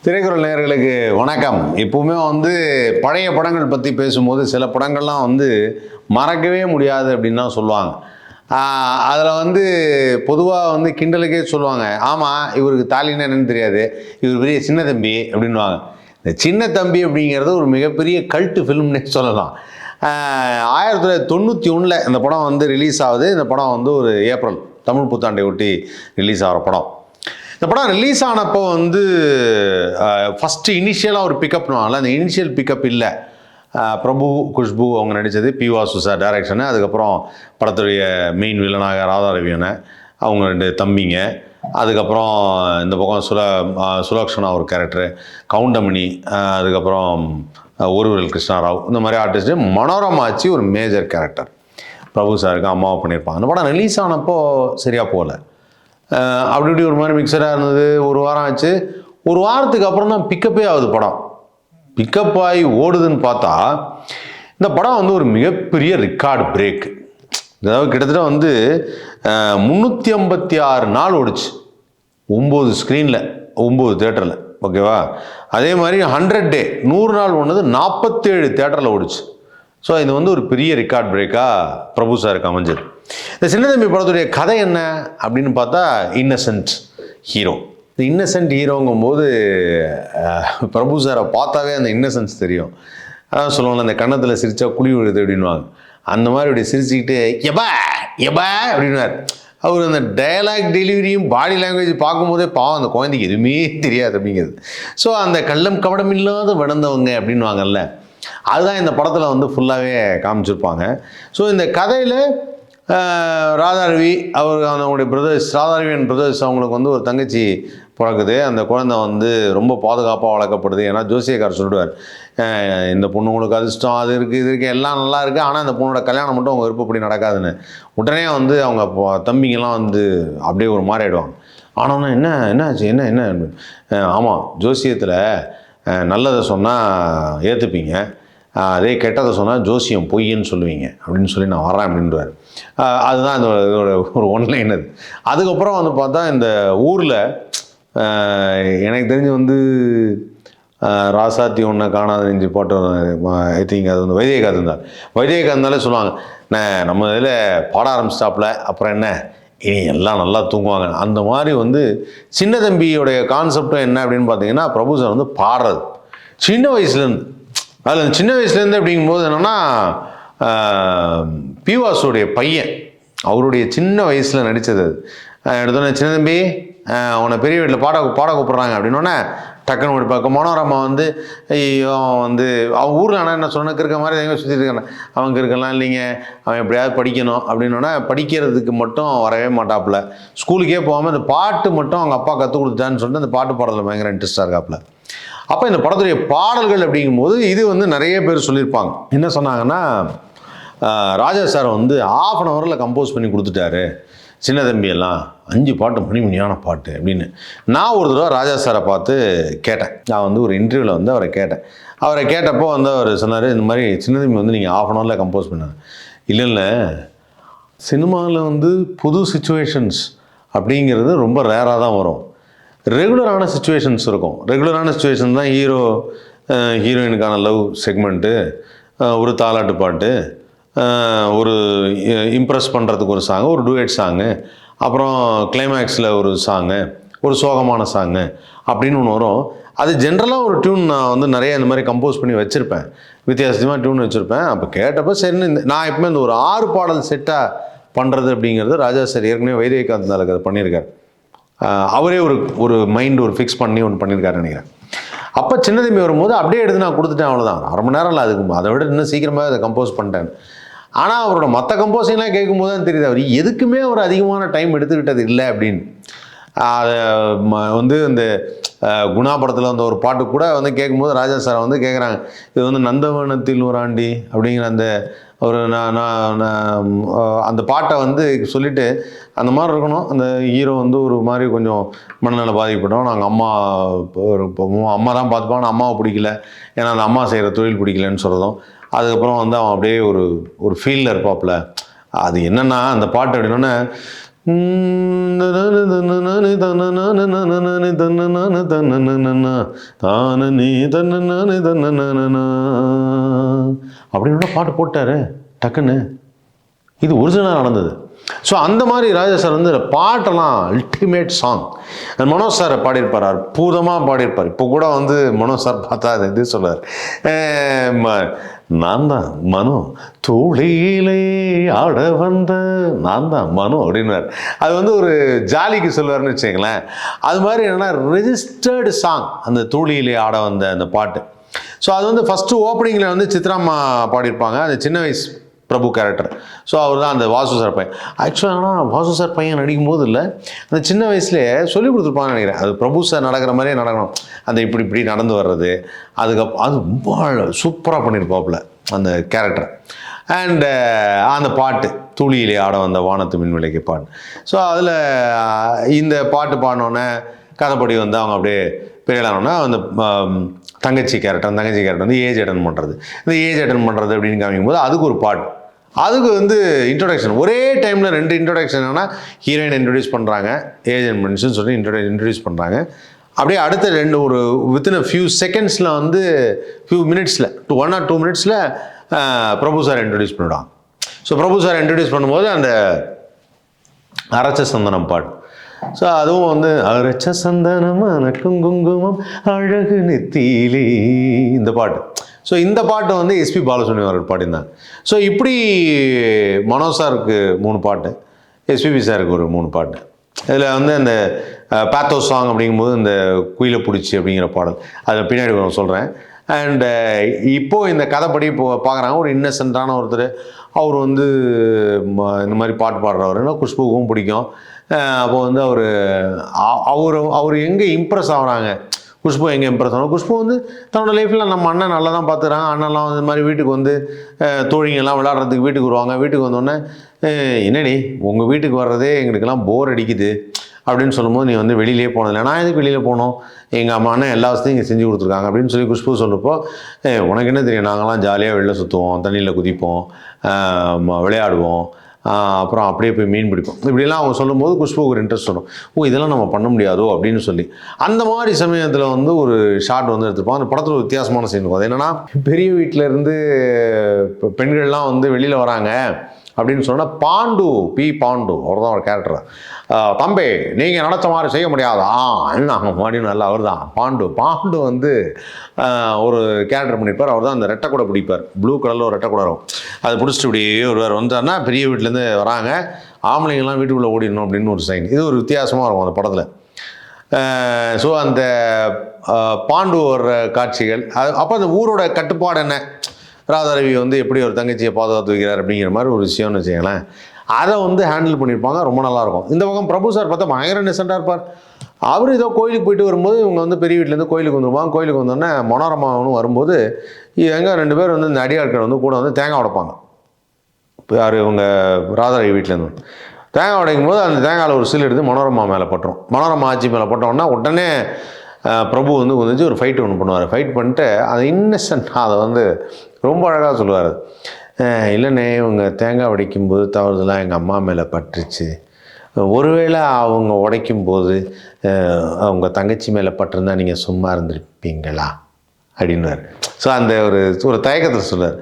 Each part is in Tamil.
திரைக்குறள் நேயர்களுக்கு வணக்கம். எப்பவுமே பழைய படங்கள் பற்றி பேசும்போது சில படங்கள்லாம் மறக்கவே முடியாது அப்படின்னு தான் சொல்லுவாங்க. அதில் பொதுவாக கிண்டலுக்கே சொல்லுவாங்க, ஆமாம் இவருக்கு தாலின்னா என்னன்னு தெரியாது, இவர் பெரிய சின்ன தம்பி அப்படின்வாங்க. இந்த சின்ன தம்பி அப்படிங்கிறது ஒரு மிகப்பெரிய கல்ட்டு ஃபிலிம்னே சொல்லலாம். 1991 இந்த படம் ரிலீஸ் ஆகுது. இந்த படம் ஒரு ஏப்ரல் தமிழ் புத்தாண்டை ஒட்டி ரிலீஸ் ஆகிற படம். இந்த படம் ரிலீஸ் ஆனப்போ ஃபஸ்ட்டு இனிஷியலாக ஒரு பிக்கப்னுவாங்கல்ல, அந்த இனிஷியல் பிக்கப் இல்லை. பிரபு குஷ்பு அவங்க நடித்தது, பி வாசு சார் டைரக்ஷனு. அதுக்கப்புறம் படத்துடைய மெயின் வில்லனாக ராதாரவியனை, அவங்க 2 தம்பிங்க. அதுக்கப்புறம் இந்த பக்கம் சுலக்ஷனா ஒரு கேரக்டரு, கவுண்டமணி, அதுக்கப்புறம் ஒருவல் கிருஷ்ணாராவ், இந்த மாதிரி ஆர்டிஸ்ட்டு. மனோரமாச்சி ஒரு மேஜர் கேரக்டர், பிரபு சாருக்கு அம்மாவை பண்ணியிருப்பாங்க. அந்த படம் ரிலீஸ் ஆனப்போ சரியாக போகல, அப்படி இப்படி ஒரு மாதிரி மிக்சராக இருந்தது. ஒரு வாரம் ஆச்சு. ஒரு வாரத்துக்கு அப்புறம் தான் பிக்கப்பே ஆகுது படம். பிக்கப் ஆகி ஓடுதுன்னு பார்த்தா இந்த படம் ஒரு மிகப்பெரிய ரெக்கார்டு பிரேக். அதாவது கிட்டத்தட்ட 356 நாள் ஓடிச்சு, 9 ஸ்க்ரீனில், 9 தேட்டரில். ஓகேவா? அதே மாதிரி 100 டே 100 நாள் ஓடுனது 47 தேட்டரில் ஓடிச்சு. ஸோ இது ஒரு பெரிய ரெக்கார்ட் பிரேக்காக பிரபு சாருக்கு அமைஞ்சது. இந்த சின்னதம்பி படத்துடைய கதை என்ன அப்படின்னு பார்த்தா, இன்னசென்ட் ஹீரோ. இந்த இன்னசென்ட் ஹீரோங்கும்போது பிரபு சாரை பார்த்தாவே அந்த இன்னசென்ஸ் தெரியும். அதான் சொல்லுவாங்க, அந்த கன்னத்தில் சிரித்தா குழி விழுது அப்படின்வாங்க. அந்த மாதிரி அப்படி சிரிச்சுக்கிட்டு எபா எபா அப்படின்னார். அவர் அந்த டயலாக் டெலிவரியும் பாடி லாங்குவேஜ் பார்க்கும்போதே பாவம், அந்த குழந்தைக்கு எதுவுமே தெரியாது அப்படிங்கிறது. ஸோ அந்த கள்ளம் கபடம் இல்லாத வளர்ந்தவங்க அப்படின்வாங்கல்ல, அதுதான் இந்த படத்தில் ஃபுல்லாகவே காமிச்சிருப்பாங்க. ஸோ இந்த கதையில் ராதாரவி அவங்களுடைய பிரதர்ஸ், ராதாரவி அண்ட் பிரதர்ஸ், அவங்களுக்கு ஒரு தங்கச்சி பிறக்குது. அந்த குழந்தை ரொம்ப பாதுகாப்பாக வளர்க்கப்படுது. ஏன்னா ஜோசியக்கார் சொல்லிடுவார், இந்த பொண்ணுங்களுக்கு அதிர்ஷ்டம் அது இருக்குது இது இருக்குது எல்லாம் நல்லா இருக்குது, ஆனால் இந்த பொண்ணோட கல்யாணம் மட்டும் அவங்க விருப்பப்படி நடக்காதுன்னு. உடனே அவங்க தம்பிங்கெல்லாம் அப்படியே ஒரு மாதிரி ஆகிடுவாங்க. ஆனால் என்னாச்சு என்ன ஆமாம், ஜோசியத்தில் நல்லதை சொன்னால் ஏற்றுப்பீங்க, அதே கெட்டதை சொன்னால் ஜோசியம் பொய்ன்னு சொல்லுவீங்க அப்படின்னு சொல்லி நான் வரேன் அப்படின்றார். அதுதான் இதோட ஒரு ஒன்லைன். அதுக்கப்புறம் பார்த்தா இந்த ஊரில் எனக்கு தெரிஞ்சு ராசாத்தி ஒன்றை காணாத நெஞ்சு போட்டு, ஐ திங்க் அது வைத்தியகாந்த் இருந்தார். வைத்தியகாந்தாலே சொல்லுவாங்க, நம்ம இதில் பாட ஆரம்பிச்சிட்டாப்புல, அப்புறம் என்ன இனி எல்லாம் நல்லா தூங்குவாங்க. அந்த மாதிரி சின்ன தம்பியோடைய கான்செப்டும் என்ன அப்படின்னு பார்த்தீங்கன்னா, பிரபு சார் பாடுறது சின்ன வயசுலேருந்து. அதில் சின்ன வயசுலேருந்து அப்படிங்கும்போது என்னென்னா, பி வாசுடைய பையன் அவருடைய சின்ன வயசில் நடித்தது. எடுத்தோன்னே சின்ன தம்பி அவனை பெரிய வீட்டில் பாட கூப்பிட்றாங்க அப்படின்னோடனே டக்குன்னு ஒரு பக்கம் மனோரமா ஐயோ அவன் ஊரில் ஆனால் என்ன சொன்ன இருக்க மாதிரி எங்கே சுற்றிட்டு இருக்கானே, அவங்க இருக்கலாம் இல்லைங்க, அவன் எப்படியாவது படிக்கணும் அப்படின்னோடனே படிக்கிறதுக்கு மட்டும் வரவே மாட்டாப்புல. ஸ்கூலுக்கே போகாமல் இந்த பாட்டு மட்டும் அவங்க அப்பா கற்றுக் கொடுத்தான்னு சொல்லிட்டு அந்த பாட்டு பாடுறதுல பயங்கர இன்ட்ரெஸ்டாக இருக்காப்புல. அப்போ இந்த படத்துடைய பாடல்கள் அப்படிங்கும்போது இது நிறைய பேர் சொல்லியிருப்பாங்க. என்ன சொன்னாங்கன்னா, ராஜா சார் 1/2 hourல கம்போஸ் பண்ணி கொடுத்துட்டாரு, சின்ன தம்பியெல்லாம் 5 பாட்டு மணிமணியான பாட்டு அப்படின்னு. நான் ஒரு தடவை ராஜா சாரை பார்த்து கேட்டேன். நான் ஒரு இன்டர்வியூவில் அவரை கேட்டேன். அவரை கேட்டப்போ அவர் சொன்னார், இந்த மாதிரி சின்ன தம்பி நீங்கள் 1/2 hourல கம்போஸ் பண்ணாங்க. இல்லை சினிமாவில் புது சிச்சுவேஷன்ஸ் அப்படிங்கிறது ரொம்ப ரேராக தான் வரும். ரெகுலரான சுச்சுவேஷன்ஸ் இருக்கும். ரெகுலரான சுச்சுவேஷன் தான் ஹீரோயினுக்கான லவ் செக்மெண்ட்டு, ஒரு தாலாட்டு பாட்டு, ஒரு இம்ப்ரெஸ் பண்ணுறதுக்கு ஒரு சாங்கு, ஒரு டூயட் சாங்கு, அப்புறம் கிளைமேக்ஸில் ஒரு சாங்கு, ஒரு சோகமான சாங்கு அப்படின்னு ஒன்று வரும். அது ஜென்ரலாக ஒரு டியூன் நான் நிறைய இந்த மாதிரி கம்போஸ் பண்ணி வச்சுருப்பேன், வித்தியாசமாக டியூன் வச்சுருப்பேன். அப்போ கேட்டப்போ சரின்னு நான் எப்பவுமே ஒரு 6 பாடல் செட்டாக பண்ணுறது அப்படிங்கிறது ராஜா சார் ஏற்கனவே வைத்தியகாந்த் அதை பண்ணியிருக்கார். அவரே ஒரு மைண்ட் ஃபிக்ஸ் பண்ணி ஒன்று பண்ணியிருக்காருன்னு நினைக்கிறேன். அப்போ சின்ன தம்பி வரும்போது அப்படியே எடுத்து நான் கொடுத்துட்டேன், அவ்வளோதான். 1/2 மணி நேரம் இல்லை, அதுக்கு அதை விட இன்னும் சீக்கிரமாக அதை கம்போஸ் பண்ணிட்டேன். ஆனால் அவரோட மற்ற கம்போசிங்லாம் கேட்கும்போது தான் தெரியுது, அவர் எதுக்குமே அவர் அதிகமான டைம் எடுத்துக்கிட்டது இல்லை அப்படின்னு. அதை இந்த குணா படத்தில் ஒரு பாட்டு கூட கேட்கும்போது ராஜா சார் கேட்குறாங்க, இது நந்தவனத்தில் ஒரு ஆண்டி அப்படிங்கிற ஒரு அந்த பாட்டை சொல்லிவிட்டு அந்த மாதிரி இருக்கணும். அந்த ஹீரோ ஒரு மாதிரி கொஞ்சம் மனநல பாதிக்கப்பட்டோம், நாங்கள் அம்மா தான் பார்த்துப்பாங்க, அம்மாவை பிடிக்கல, ஏன்னா அந்த அம்மா செய்கிற தொழில் பிடிக்கலன்னு சொல்கிறதும். அதுக்கப்புறம் அவன் அப்படியே ஒரு ஃபீலில் இருப்பாப்புல. அது என்னென்னா அந்த பாட்டு அப்படின்னோடனே அப்படின்னு பாட்டு போட்டாரு டக்குன்னு. இது ஒரிஜினலாக நடந்தது. ஸோ அந்த மாதிரி ராஜா சார் வந்து பாட்டெல்லாம் அல்டிமேட் சாங். மனோஜ் சாரை பாடியிருப்பார், அற்புதமாக பாடியிருப்பார். இப்போ கூட வந்து மனோஜ் சார் பார்த்தா அது இது சொல்லுவார், நான் தான் மனோ தோழியிலே ஆட வந்த நான் தான் மனோ அப்படின்னார். அது வந்து ஒரு ஜாலிக்கு சொல்லுவார்னு வச்சுங்களேன். அது மாதிரி என்னென்னா ரெஜிஸ்டர்டு சாங் அந்த தோழியிலே ஆட வந்த அந்த பாட்டு. ஸோ அது வந்து ஃபஸ்ட்டு ஓப்பனிங்கில் வந்து சித்ராம்மா பாடியிருப்பாங்க, அந்த சின்ன வயசு பிரபு கேரக்டர். ஸோ அவர் தான் அந்த வாசு சார் பையன். ஆக்சுவலாக ஆனால் வாசு சார் பையன் நடிக்கும் போது இல்லை, அந்த சின்ன வயசுலேயே சொல்லி கொடுத்துருப்பாங்கன்னு நினைக்கிறேன். அது பிரபு சார் நடக்கிற மாதிரியே நடக்கணும், அந்த இப்படி இப்படி நடந்து வர்றது. அதுக்கப்புறம் அது ரொம்ப சூப்பராக பண்ணியிருப்பாப்புல அந்த கேரக்டர். அண்டு அந்த பாட்டு தூளியிலே ஆட வந்த வானத்து மின்விலைக்கு பாட்டு. ஸோ அதில் இந்த பாட்டு பாடினோன்னே கதைப்படி வந்து அவங்க அப்படியே பெரியலானோன்னா அந்த தங்கச்சி கேரக்டர் வந்து ஏஜ் அட்டன் பண்ணுறது. இந்த ஏஜ் அட்டன் பண்ணுறது அப்படின்னு காமிக்கும்போது அதுக்கு ஒரு பாட்டு, அதுக்கு வந்து இன்ட்ரொடக்ஷன். ஒரே டைமில் 2 இன்ட்ரொடக்ஷன். என்னன்னா ஹீரோயின் இன்ட்ரொடியூஸ் பண்ணுறாங்க, ஏஜ் அண்ட் மென்ஷன் சொல்லி இன்ட்ரொடியூஸ் பண்ணுறாங்க. அப்படியே அடுத்த 2 ஒரு வித்தின் அ ஃபியூ செகண்ட்ஸில் வந்து ஃபியூ மினிட்ஸில் 1 or 2 மினிட்ஸில் பிரபு சார் இன்ட்ரொடியூஸ் பண்ணிவிடுவாங்க. ஸோ பிரபு சார் இன்ட்ரொடியூஸ் பண்ணும்போது அந்த அரைச்ச சந்தனம் பாட்டு. ஸோ அதுவும் வந்து அரைச்ச சந்தனம் அனக்கும் குங்குமம் அழகு நெத்தியிலே இந்த பாட்டு. ஸோ இந்த பாட்டு வந்து எஸ்பி பாலசுப்ரமணியம் அவர்கள் பாடினாங்க. ஸோ இப்படி மனோஜ் சாருக்கு 3 பாட்டு, எஸ்பிபி சாருக்கு ஒரு 3 பாட்டு. இதில் வந்து அந்த பேத்தோ சாங் அப்படிங்கும்போது இந்த குயிலை பிடிச்சி அப்படிங்கிற பாடல் அதில் பின்னாடி நான் சொல்கிறேன். அண்டு இப்போது இந்த கதைப்படி இப்போ பார்க்குறாங்க, ஒரு இன்னசென்ட்டான ஒருத்தர். அவர் வந்து இந்த மாதிரி பாட்டு பாடுறவருன்னா குஷ்புவும் பிடிக்கும். அப்போ வந்து அவர் எங்கே இம்ப்ரெஸ் ஆகுறாங்க, குஷ்பு எங்கே இம்ப்ரெஸ் ஆகும். குஷ்பு வந்து தன்னோட லைஃப்பில் நம்ம அண்ணன் நல்லா தான் பார்த்துக்கிறாங்க. அண்ணன்லாம் வந்து இந்த மாதிரி வீட்டுக்கு வந்து தோழிங்கெல்லாம் விளையாடுறதுக்கு வீட்டுக்கு வருவாங்க. வீட்டுக்கு வந்தோடனே என்னடி உங்கள் வீட்டுக்கு வர்றதே எங்களுக்கெல்லாம் போர் அடிக்குது அப்படின்னு சொல்லும்போது நீ வந்து வெளியிலே போனதில்லை. நான் எதுக்கு வெளியில் போனோம், எங்கள் அம்மா அண்ணன் எல்லா வசதியும் இங்கே செஞ்சு கொடுத்துருக்காங்க அப்படின்னு சொல்லி குஷ்பு சொல்கிறப்போ, உனக்கு என்ன தெரியும், நாங்களாம் ஜாலியாக வெளில சுற்றுவோம், தண்ணியில் குதிப்போம், விளையாடுவோம், அப்புறம் அப்படியே போய் மீன் பிடிப்போம், இப்படிலாம் அவங்க சொல்லும்போது குஷ்புக்கு ஒரு இன்ட்ரெஸ்ட் வரும். இதெல்லாம் நம்ம பண்ண முடியாதோ அப்படின்னு சொல்லி. அந்த மாதிரி சமயத்தில் வந்து ஒரு ஷார்ட் வந்து எடுத்துப்போம். அந்த படத்தில் ஒரு வித்தியாசமான சீன் இருக்கும். அது என்னென்னா, பெரிய வீட்டிலேருந்து பெண்கள்லாம் வந்து வெளியில் வராங்க அப்படின்னு சொன்னால் பாண்டு அவர் தான் ஒரு கேரக்டர். தம்பி நீங்கள் நடத்த மாதிரி செய்ய முடியாதா என்ன அப்படின்னு நல்லா அவர் தான் பாண்டு வந்து ஒரு கேரக்டர் பண்ணியிருப்பார். அவர் தான் அந்த ரெட்டை கூட பிடிப்பார், ப்ளூ கலரில் ஒரு ரெட்டை கூட இருக்கும். அதை பிடிச்சிட்டு இப்படியே ஒருவர் வந்தார்னா பெரிய வீட்டிலேருந்து வராங்க, ஆம்பளைங்கள்லாம் வீட்டுக்குள்ளே ஓடிடணும் அப்படின்னு ஒரு சைன். இது ஒரு வித்தியாசமாக இருக்கும் அந்த படத்தில். ஸோ அந்த பாண்டு வர்ற காட்சிகள், அப்போ அந்த ஊரோட கட்டுப்பாடு என்ன, ராதாரவி வந்து எப்படி ஒரு தங்கச்சியை பாதுகாத்து வைக்கிறார் அப்படிங்கிற மாதிரி ஒரு விஷயம்னு வச்சுங்களேன். அதை வந்து ஹேண்டில் பண்ணியிருப்பாங்க, ரொம்ப நல்லாயிருக்கும். இந்த பக்கம் பிரபு சார் பார்த்தா பயங்கர இன்னசென்ட்டாக இருப்பார். அவர் ஏதோ கோயிலுக்கு போயிட்டு வரும்போது இவங்க வந்து பெரிய வீட்டிலேருந்து கோயிலுக்கு வந்துருவாங்க. கோயிலுக்கு வந்தோடனே மனோரமாவும் வரும்போது எங்கே 2 பேர் வந்து இந்த அடியாட்கள் வந்து கூட வந்து தேங்காய் உடைப்பாங்க. இப்போ யார் இவங்க ராதாரவி வீட்டிலேருந்து தேங்காய் உடைக்கும் போது அந்த தேங்காயில் ஒரு சில் எடுத்து மனோரமா மேலே பட்டுரும். மனோரமா ஆட்சி மேலே பட்டோன்னா உடனே பிரபு வந்து கொஞ்சம் ஒரு ஃபைட் ஒன்று பண்ணுவார். ஃபைட் பண்ணிட்டு அதை இன்னசென்ட்டாக அதை வந்து ரொம்ப அழகாக சொல்லுவார். இல்லைண்ணே இவங்க தேங்காய் உடைக்கும்போது தவறுதெல்லாம் எங்கள் அம்மா மேலே பட்டுருச்சு, ஒருவேளை அவங்க உடைக்கும்போது அவங்க தங்கச்சி மேலே பட்டிருந்தா நீங்கள் சும்மா இருந்திருப்பீங்களா அப்படின்வார். ஸோ அந்த ஒரு தயக்கத்தில் சொல்லுவார்.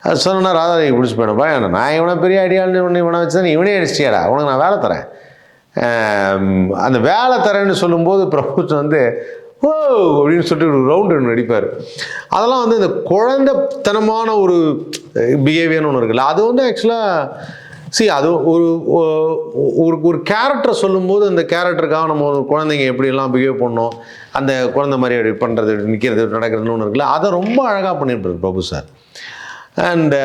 அது சொன்னா ராதாரவி பிடிச்சி போயிடப்பா, நான் இவனை பெரிய ஐடியான்னு இவனை வச்சு தான் இவனே அடிச்சிட்டியாடா, உனக்கு நான் வேலை தரேன். அந்த வேலை தரேன்னு சொல்லும்போது பிரபு வந்து ஓ அப்படின்னு சொல்லிட்டு ஒரு ரவுண்டு ஒன்று அடிப்பார். அதெல்லாம் வந்து இந்த குழந்தைத்தனமான ஒரு பிஹேவியர்னு ஒன்று இருக்குல்ல, அது வந்து ஆக்சுவலாக அது ஒரு கேரக்டரை சொல்லும்போது அந்த கேரக்டருக்காக நம்ம குழந்தைங்க எப்படியெல்லாம் பிஹேவ் பண்ணோம், அந்த குழந்தை மாதிரி அப்படி பண்ணுறது, நிற்கிறது, நடக்கிறதுன்னு ஒன்று இருக்குல்ல, அதை ரொம்ப அழகாக பண்ணியிருப்பார் பிரபு சார். அண்டு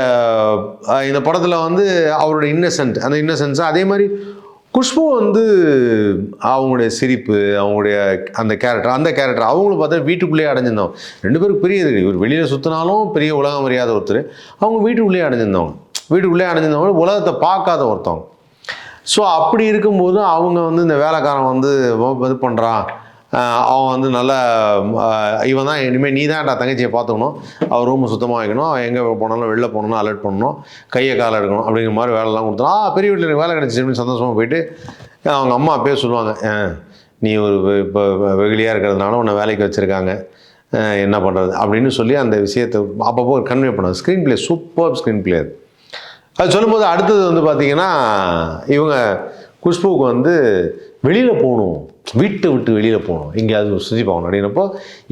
இந்த படத்தில் வந்து அவருடைய அந்த இன்னசென்ஸாக அதே மாதிரி குஷ்பு வந்து அவங்களுடைய சிரிப்பு, அவங்களுடைய அந்த கேரக்டர் அவங்களும் பார்த்தா வீட்டுக்குள்ளேயே அடைஞ்சிருந்தவங்க. 2 பேருக்கு பெரிய இது, இவர் வெளியில் சுற்றினாலும் பெரிய உலகம் அறியாத ஒருத்தர், அவங்க வீட்டுக்குள்ளேயே அடைஞ்சிருந்தவங்க, உலகத்தை பார்க்காத ஒருத்தவங்க. ஸோ அப்படி இருக்கும்போது அவங்க வந்து இந்த வேலைக்காரன் வந்து இது பண்ணுறான், அவன் வந்து நல்லா இவன் தான் இனிமேல் நீ தான் தங்கச்சியை பார்த்துக்கணும், அவர் ரூமை சுத்தமாக வைக்கணும், அவன் எங்கே போனாலும் வெளில போகணும்னு அலர்ட் பண்ணணும், கையை காலை எடுக்கணும் அப்படிங்கிற மாதிரி வேலைலாம் கொடுத்தோம். பெரிய வீட்டில் எனக்கு வேலை கிடச்சிச்சு அப்படின்னு சந்தோஷமாக போயிட்டு அவங்க அம்மா அப்பயே சொல்லுவாங்க, நீ ஒரு இப்போ வெகுளியாக இருக்கிறதுனால உன்னை வேலைக்கு வச்சுருக்காங்க, என்ன பண்ணுறது அப்படின்னு சொல்லி அந்த விஷயத்தை அப்பப்போ கன்வே பண்ணாங்க. Screen play super screen play அது சொல்லும்போது அடுத்தது வந்து பார்த்திங்கன்னா இவங்க குஷ்புவுக்கு வந்து வெளியில் போகணும், வீட்டை விட்டு வெளியில் போகணும், எங்கேயாவது சுற்றி போகணும் அப்படின்னப்போ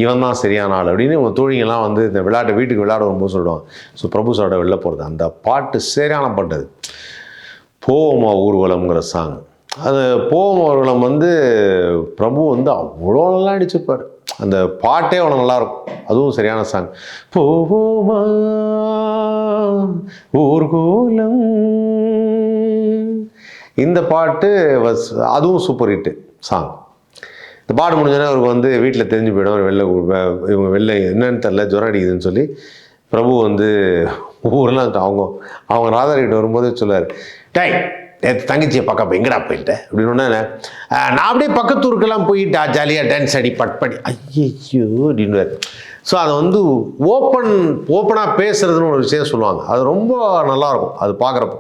இவன் தான் சரியான ஆள் அப்படின்னு இவங்க தோழிங்கெல்லாம் வந்து இந்த வீட்டுக்கு விளையாட வரும்போது சொல்லுவாங்க. ஸோ பிரபு சாரோட வெளில போகிறது அந்த பாட்டு சரியான பாட்டு. அது போவோமா ஊர்வலம்ங்கிற சாங். அது போவோமா ஊர்வலம் வந்து பிரபு வந்து அவ்வளோ நல்லா அடிச்சுப்பார். அந்த பாட்டே அவ்வளோ நல்லாயிருக்கும். அதுவும் சரியான சாங். போவோமா ஊர்கோலம், இந்த பாட்டு அதுவும் சூப்பர் ஹிட்டு சாங். இந்த பாட்டு முடிஞ்சோடனே அவருக்கு வந்து வீட்டில் தெரிஞ்சு போயிடும், இவங்க வெளில என்னன்னு தெரில ஜுரம் அடிக்குதுன்னு சொல்லி பிரபு வந்து ஊரெலாம் அவங்க ராதாரிகிட்ட வரும்போது சொல்லுவார், டை தங்கச்சியை பார்க்க எங்கடா போயிட்டேன் அப்படின்னு. நான் அப்படியே பக்கத்தூருக்கெல்லாம் போயிட்டா ஜாலியாக டான்ஸ் அடி பட்படி ஐயோ அப்படின்னு. ஸோ அதை வந்து ஓப்பனாக பேசுறதுன்னு ஒரு விஷயம் சொல்லுவாங்க. அது ரொம்ப நல்லாயிருக்கும் அது பார்க்குறப்போ.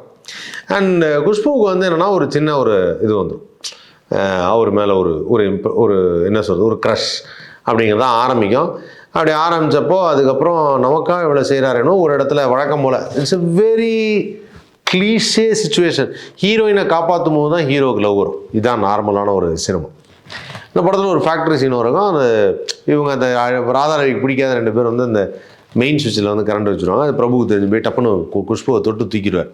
அண்ட் குஷ்புவுக்கு வந்து என்னென்னா ஒரு சின்ன ஒரு இது வந்துடும், அவர் மேலே ஒரு என்ன சொல்கிறது, ஒரு க்ரஷ் அப்படிங்கிறது தான் ஆரம்பிக்கும். அப்படி ஆரம்பித்தப்போ அதுக்கப்புறம் நமக்காக இவ்வளோ செய்கிறாருன்னு ஒரு இடத்துல வழக்கம் போல் it's a very cliché situation. ஹீரோயினை காப்பாற்றும் போது தான் ஹீரோவுக்கு லவ் வரும். இதுதான் நார்மலான ஒரு சினிமா. இந்த படத்தில் ஒரு ஃபேக்ட்ரி சீன் இருக்கும். அந்த இவங்க அந்த ராதாரவிக்கு பிடிக்காத 2 பேர் வந்து அந்த மெயின் சுவிட்சில் வந்து கரண்ட் வச்சுருவாங்க. அது பிரபுவுக்கு தெரிஞ்சு போய் டப்புன்னு குஷ்புவை தொட்டு தூக்கிடுவார்.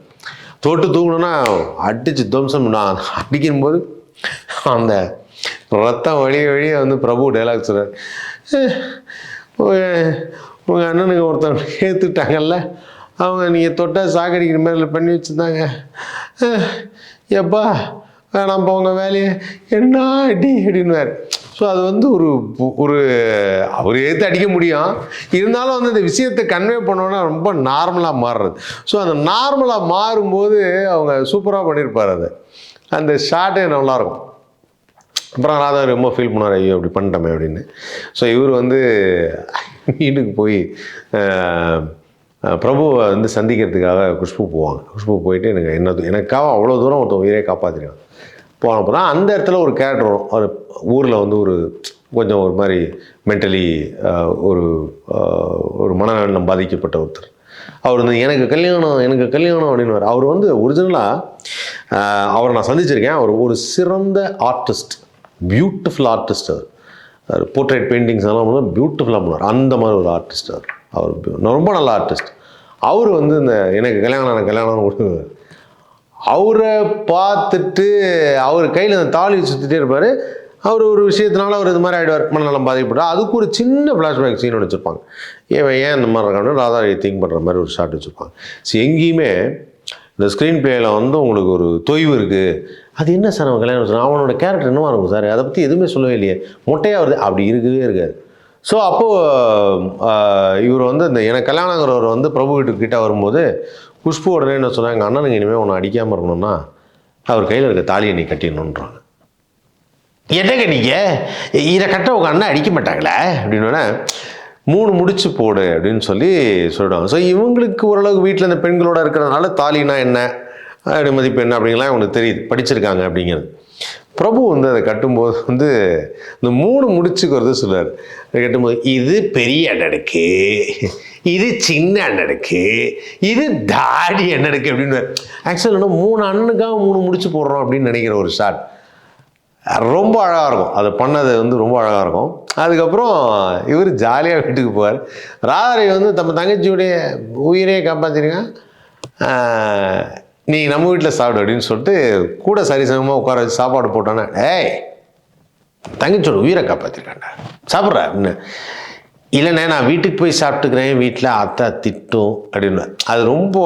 தொட்டு தூக்கணுன்னா அடித்து துவம்சம் நான் அடிக்கும்போது அந்த ரத்தம் வழியே வந்து பிரபு டைலாக் சொல்கிறார், உங்கள் அண்ணனுக்கு ஒருத்தவங்க ஏற்றுட்டாங்கல்ல, அவங்க நீங்கள் தொட்டால் சாக்கடிக்கிற மாதிரி பண்ணி வச்சுருந்தாங்க, எப்பா வேணாம்ப்பா அவங்க வேலையை என்ன அடி அப்படின்வார். ஸோ அது வந்து ஒரு அவர் ஏற்று அடிக்க முடியும், இருந்தாலும் வந்து இந்த விஷயத்தை கன்வே பண்ணோன்னா ரொம்ப நார்மலாக மாறுறது. ஸோ அந்த நார்மலாக மாறும்போது அவங்க சூப்பராக பண்ணியிருப்பார். அது அந்த ஷார்ட்டே நல்லாயிருக்கும். அப்புறம் ராதா ரொம்ப ஃபீல் பண்ணார், ஐயோ அப்படி பண்ணிட்டோமே அப்படின்னு. ஸோ இவர் வந்து வீட்டுக்கு போய் பிரபுவை வந்து சந்திக்கிறதுக்காக குஷ்பு போவாங்க. குஷ்பு போயிட்டு எனக்காக அவ்வளோ தூரம் ஒருத்தன் உயிரே காப்பாற்றிருக்காங்க போனப்போ தான் அந்த இடத்துல ஒரு கேரக்டர் வரும். அவர் ஊரில் வந்து கொஞ்சம் ஒரு மாதிரி மென்டலி ஒரு மனநலம் பாதிக்கப்பட்ட ஒருத்தர். அவர் வந்து எனக்கு கல்யாணம் அப்படின்னு. அவர் வந்து ஒரிஜினலாக அவரை நான் சந்திச்சிருக்கேன். அவர் ஒரு சிறந்த ஆர்டிஸ்ட், பியூட்டிஃபுல் ஆர்டிஸ்ட். அவர் போர்ட்ரேட் பெயிண்டிங்ஸ் எல்லாம் வந்து பியூட்டிஃபுல்லாக பண்ணுவார். அந்த மாதிரி ஒரு ஆர்டிஸ்ட் அவர் ரொம்ப நல்ல ஆர்டிஸ்ட். அவர் வந்து இந்த எனக்கு கல்யாணம் கொடுக்குறாரு. அவரை பார்த்துட்டு அவர் கையில் அந்த தாலி சுற்றிட்டே இருப்பார். அவர் ஒரு விஷயத்தினால அவர் இது மாதிரி ஆகிடுவார், மனநலம் பாதிக்கப்பட்டார். அதுக்கு ஒரு சின்ன ஃப்ளாஷ்பேக் சீன் வச்சுருப்பாங்க. ஏன் இந்த மாதிரி இருக்கான்னு ராதாவை திங்க் பண்ணுற மாதிரி ஒரு ஷாட் வச்சுருப்பாங்க. ஸோ எங்கேயுமே இந்த ஸ்க்ரீன் பிளேயில் வந்து உங்களுக்கு ஒரு தொய்வு இருக்குது. அது என்ன சார் அவன் கல்யாணம் சொன்னால் அவனோட கேரக்டர் என்னவாக இருக்கும் சார், அதை பற்றி எதுவுமே சொல்லவே இல்லையே, மொட்டையாக வருது, அப்படி இருக்கவே இருக்காது. ஸோ அப்போது இவர் வந்து இந்த எனக்கு கல்யாணங்கிறவர் வந்து பிரபு வீட்டுக்கிட்ட வரும்போது குஷ்பு உடனே என்ன சொன்னாங்க, எங்கள் அண்ணனுங்க இனிமேல் உன்னை அடிக்காமல் இருக்கணும்னா அவர் கையில் இருக்க தாலியை நீ கட்டிடணுன்றாங்க. என்னங்க நீங்கள் இதை கட்ட உங்கள் அண்ணன் அடிக்க மாட்டாங்களே அப்படின்னா 3 முடிச்சு போடு அப்படின்னு சொல்லிடுவாங்க. ஸோ இவங்களுக்கு ஓரளவுக்கு வீட்டில் இந்த பெண்களோட இருக்கிறதுனால தாலினா என்ன, மதிப்பு என்ன அப்படிங்கலாம் இவங்களுக்கு தெரியுது, படிச்சிருக்காங்க அப்படிங்கிறது. பிரபு வந்து அதை கட்டும்போது வந்து இந்த 3 முடிச்சுக்கு வருது சொல்லுவார். அதை கட்டும்போது இது பெரிய அண்ணனுக்கு, இது சின்ன அண்ணனுக்கு, இது தாடி அண்ணனுக்கு அப்படின்னு. ஆக்சுவலி என்ன 3 அண்ணனுக்காக 3 முடிச்சு போடுறோம் அப்படின்னு நினைக்கிற ஒரு ஷாட் ரொம்ப அழகாக இருக்கும். அதை பண்ணது வந்து ரொம்ப அழகாக இருக்கும். அதுக்கப்புறம் இவர் ஜாலியாக வீட்டுக்கு போவார். ராதாரி வந்து தங்கச்சியுடைய உயிரே காப்பாற்றிருக்கான், நீ நம்ம வீட்டில் சாப்பிடு அப்படின்னு சொல்லிட்டு கூட சரிசமமாக உட்கார வச்சு சாப்பாடு போட்டோன்னே, ஏய் தங்கச்சியோட உயிரை காப்பாற்றிருக்காண்டா சாப்பிட்ற அப்படின்னு. இல்லைண்ணே நான் வீட்டுக்கு போய் சாப்பிட்டுக்கிறேன், வீட்டில் அத்தை திட்டும் அப்படின்னு. அது ரொம்ப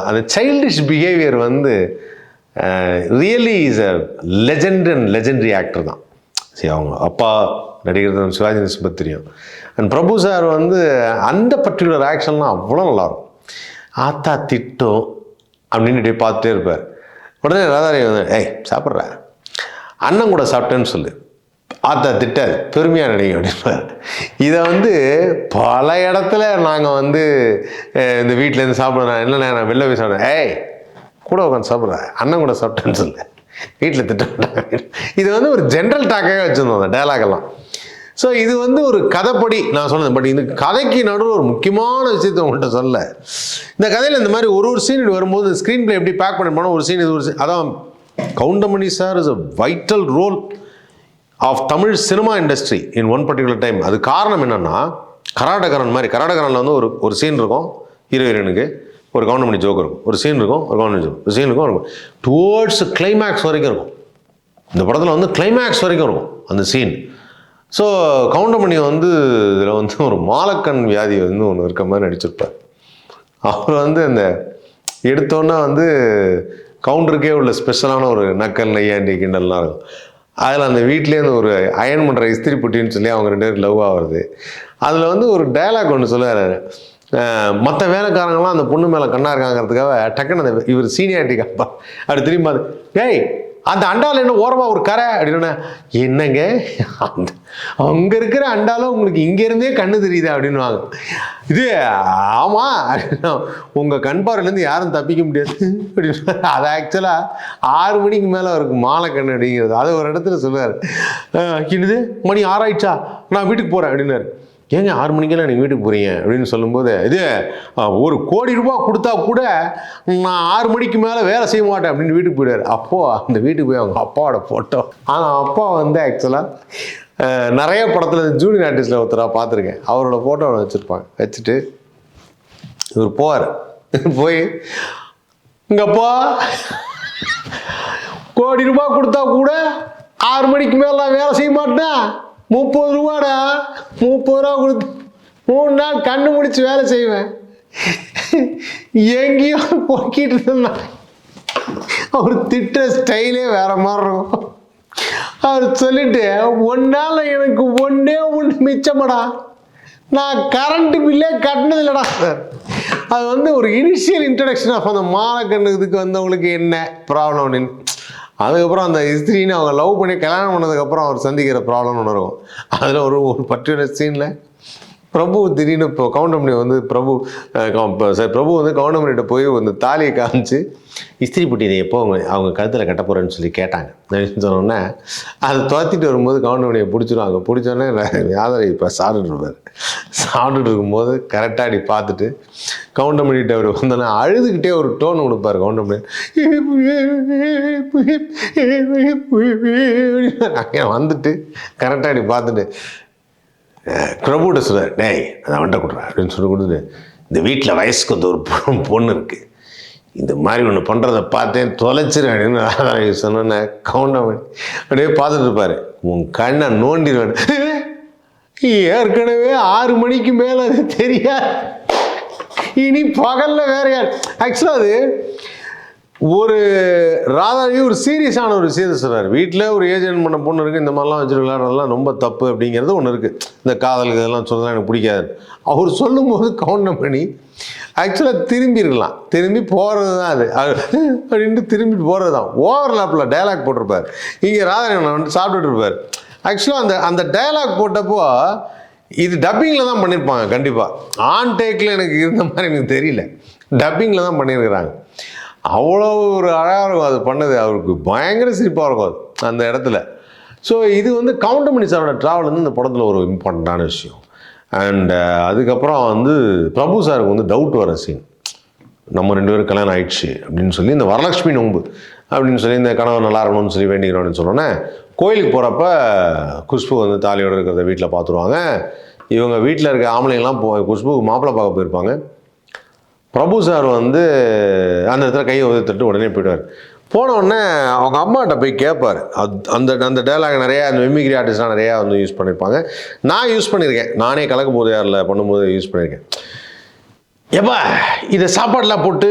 அந்த சைல்டிஷ் பிஹேவியர் வந்து really is a legendary actor தான். சரி, அவங்க அப்பா நடிகர் சிவாஜி கணேசன் தெரியும். அண்ட் பிரபு சார் வந்து அந்த பர்டிகுலர் ஆக்ஷன்லாம் அவ்வளோ நல்லாயிருக்கும். ஆத்தா திட்டும் அப்படின்னு பார்த்துட்டே இருப்பார். உடனே ராதாரி வந்து ஏய் சாப்பிட்ற, அண்ணன் கூட சாப்பிட்டேன்னு சொல்லு, ஆத்தா திட்டாது, பெருமையாக நினைக்கும் அப்படின்பார். இதை வந்து பல இடத்துல நாங்கள் வந்து இந்த வீட்டிலேருந்து சாப்பிட்றேன், இல்லைண்ணே நான் வெளில போய் சாப்பிட்றேன், ஏய் கூட உட்காந்து சாப்பிட்றேன், அண்ணன் கூட சாப்பிட்டேன்னு சொல்ல, வீட்டில் திட்ட. இது வந்து ஒரு ஜென்ரல் டாக்காக வச்சுருந்தோம் அந்த டைலாகெல்லாம். ஸோ இது வந்து ஒரு கதைப்படி நான் சொன்னேன். பட் இந்த கதைக்கு நடுவில் ஒரு முக்கியமான விஷயத்தை உங்கள்கிட்ட சொல்ல, இந்த கதையில் இந்த மாதிரி ஒரு சீன் வரும்போது ஸ்க்ரீன் பிளே எப்படி பேக் பண்ணி போனால் ஒரு சீன் இது ஒரு அதான் Goundamani sir is a vital role of Tamil cinema industry in one particular time. அது காரணம் என்னென்னா, கராடகரன் மாதிரி, கராடகரனில் வந்து ஒரு சீன் இருக்கும், ஹீரோயினுக்கு ஒரு கவுண்டமணி ஜோக் இருக்கும், ஒரு சீன் இருக்கும், ஒரு கவுண்டமணி ஜோக், ஒரு சீன் இருக்கும், டுவோர்ட்ஸ் கிளைமேக்ஸ் வரைக்கும் இருக்கும். இந்த படத்தில் வந்து கிளைமேக்ஸ் வரைக்கும் இருக்கும் அந்த சீன். ஸோ கவுண்டமணி வந்து இதில் வந்து ஒரு மாலக்கண் வியாதி வந்து ஒன்று இருக்க மாதிரி நடிச்சிருப்பார். அவர் வந்து அந்த எடுத்தோன்னா வந்து கவுண்டருக்கே உள்ள ஸ்பெஷலான ஒரு நக்கல் நையாண்டி கிண்டல்லாம் இருக்கும். அதில் அந்த வீட்லேருந்து ஒரு அயன் பண்ணுற இஸ்திரி புட்டின்னு சொல்லி அவங்க 2 பேரும் லவ் ஆகுறது. அதில் வந்து ஒரு டைலாக் ஒன்று சொல்லுவார், மற்ற வேலைக்காரங்களாம் அந்த பொண்ணு மேலே கண்ணா இருக்காங்கிறதுக்காக டக்குன்னு அந்த இவர் சீனியாரிட்டி காப்பா அப்படி திரும்பி ஏய் அந்த அண்டாவில் என்ன ஓரமாக ஒரு கரை அப்படின்னா, என்னங்க அந்த அங்கே இருக்கிற அண்டாவில் உங்களுக்கு இங்கேருந்தே கண்ணு தெரியுது அப்படின்வாங்க. இது ஆமாம் அப்படின்னா, உங்கள் கண் பார்வையிலேருந்து யாரும் தப்பிக்க முடியாது அப்படின்னு. அது ஆக்சுவலாக 6 மணிக்கு மேலே அவருக்கு மாலை கண் அப்படிங்கிறது. அது ஒரு இடத்துல சொல்லுவார், இது மணி 6 ஆயிடுச்சா, நான் வீட்டுக்கு போகிறேன் அப்படின்னாரு. ஏங்க 6 மணிக்கெல்லாம் நீங்கள் வீட்டுக்கு போகிறீங்க அப்படின்னு சொல்லும்போது, இது 1 கோடி ரூபாய் கொடுத்தா கூட நான் 6 மணிக்கு மேலே வேலை செய்ய மாட்டேன் அப்படின்னு வீட்டுக்கு போயிடுவார். அப்போது அந்த வீட்டுக்கு போய் அவங்க அப்பாவோட ஃபோட்டோ. ஆனால் அப்பா வந்து ஆக்சுவலாக நிறைய படத்தில் ஜூனியர் ஆர்டிஸ்டில் ஒருத்தராக பார்த்துருக்கேன். அவரோட ஃபோட்டோ வச்சுருப்பாங்க. வச்சுட்டு இவர் போவார். போய் எங்கள் அப்பா கோடி ரூபாய் கொடுத்தா கூட 6 மணிக்கு மேலே நான் வேலை செய்ய மாட்டேன், 30 ரூபாடா, 30 ரூபா கொடுத்து 3 நாள் கண்ணு முடிச்சு வேலை செய்வேன், எங்கேயோ போக்கிட்டு இருந்தான். அவர் திட்ட ஸ்டைலே வேற மாதிரி இருக்கும். அவர் சொல்லிட்டு, 1 நாள் எனக்கு 1 மிச்சமாடா, நான் கரண்ட் பில்லே கட்டினதில்லடா சார். அது வந்து ஒரு இனிஷியல் இன்ட்ரடக்ஷன் ஆஃப் அந்த மாலக்கண்ணு இதுக்கு வந்தவங்களுக்கு என்ன ப்ராப்ளம் அப்படின்னு. அதுக்கப்புறம் அந்த இஸ்திரின்னு அவங்க லவ் பண்ணி கல்யாணம் பண்ணதுக்கப்புறம் அவர் சந்திக்கிற ப்ராப்ளம்னு ஒன்று இருக்கும். அதில் ஒரு பர்டிகுலர் சீனில் பிரபு திடீர்னு இப்போ கவுண்டமணி வந்து பிரபு வந்து கவுண்டமணிகிட்ட போய் அந்த தாலியை காமிச்சு இஸ்திரி புட்டி இதை எப்போ அவங்க கழுத்தில் கட்ட போகிறேன்னு சொல்லி கேட்டாங்க. அப்படின்னு சொன்னோன்னே அதை துரத்திட்டு வரும்போது கவுண்டமணியை பிடிச்சிருவாங்க. பிடிச்சோன்னே யாதரை இப்போ சாப்பிட்டுட்டு இருக்கும்போது கரெக்டாக அடி பார்த்துட்டு கவுண்டமணிகிட்ட அவர் வந்தோன்னா அழுதுகிட்டே ஒரு டோன் கொடுப்பார். கவுண்டமணி வந்துட்டு கரெக்டாக அடி பார்த்துட்டு பிரபுட்ட சொல்கிறார், டேய் அதை வந்துட்ட கொடுறேன் அப்படின்னு சொல்லி கொடுத்துட்டு, இந்த வீட்டில் வயசுக்கு வந்து ஒரு பொண்ணு இருக்குது, இந்த மாதிரி ஒன்று பண்ணுறதை பார்த்தேன் தொலைச்சிரு அப்படின்னு சொன்னோன்னே கவுண்டமணி அப்படியே பார்த்துட்டு இருப்பார். உன் கண்ணை நோண்டிடுவேன். ஏற்கனவே 6 மணிக்கு மேலே அது தெரியாது, இனி பகலில் வேற யார். ஆக்சுவலாக அது ஒரு ராதாஜி ஒரு சீரியஸான ஒரு விஷயத்தை சொல்கிறார். வீட்டில் ஒரு ஏஜென்ட் பண்ண பொண்ணு இருக்குது, இந்த மாதிரிலாம் வச்சுட்டு விளையாடுறதுலாம் ரொம்ப தப்பு அப்படிங்கிறது ஒன்று இருக்குது. இந்த காதலுக்கு இதெல்லாம் சொல்லலாம் எனக்கு பிடிக்காது. அவர் சொல்லும்போது கவுண்டமணி ஆக்சுவலாக திரும்பியிருக்கலாம், திரும்பி போகிறது தான் அது அப்படின்ட்டு திரும்பிட்டு போகிறது தான். ஓவர்லாப்பில் டைலாக் போட்டிருப்பார். இங்கே ராதாஜி வந்து சாப்பிட்டுட்டு இருப்பார். ஆக்சுவலாக அந்த டைலாக் போட்டப்போ இது டப்பிங்கில் தான் பண்ணியிருப்பாங்க கண்டிப்பாக. ஆன் டேக்கில் எனக்கு இருந்த மாதிரி எனக்கு தெரியல, டப்பிங்கில் தான் பண்ணியிருக்கிறாங்க. அவ்வளோ ஒரு அழகாக இருக்கும் அது பண்ணது. அவருக்கு பயங்கர சிரிப்பாக இருக்கும் அது அந்த இடத்துல. ஸோ இது வந்து கவுண்டமணி சாரோட ட்ராவல் வந்து இந்த படத்தில் ஒரு இம்பார்ட்டண்ட்டான விஷயம். அண்ட் அதுக்கப்புறம் வந்து பிரபு சாருக்கு வந்து டவுட் வர சீன், நம்ம 2 பேரும் கல்யாணம் ஆயிடுச்சு அப்படின்னு சொல்லி இந்த வரலட்சுமி நோன்பு அப்படின்னு சொல்லி இந்த கணவர் நல்லா இருக்கணும்னு சொல்லி வேண்டிக்கிறோம் அப்படின்னு சொன்னோன்னே கோயிலுக்கு போகிறப்ப குஷ்பு வந்து தாலியோடு இருக்கிறத வீட்டில் பார்த்துருவாங்க. இவங்க வீட்டில் இருக்க ஆம்பளைங்கெல்லாம் குஷ்பு மாப்பிள்ளை பார்க்க போயிருப்பாங்க. பிரபு சார் வந்து அந்த இடத்துல கையை உதவிட்டு உடனே போயிடுவார். போனவுடனே அவங்க அம்மாட்ட போய் கேட்பார். அந்த டைலாக் நிறையா அந்த மிமிக்ரி ஆர்டிஸ்ட்லாம் நிறையா வந்து யூஸ் பண்ணியிருப்பாங்க. நான் யூஸ் பண்ணியிருக்கேன், நானே கலக்க போது யாரில் பண்ணும்போது யூஸ் பண்ணியிருக்கேன். எப்பா இதை சாப்பாடெலாம் போட்டு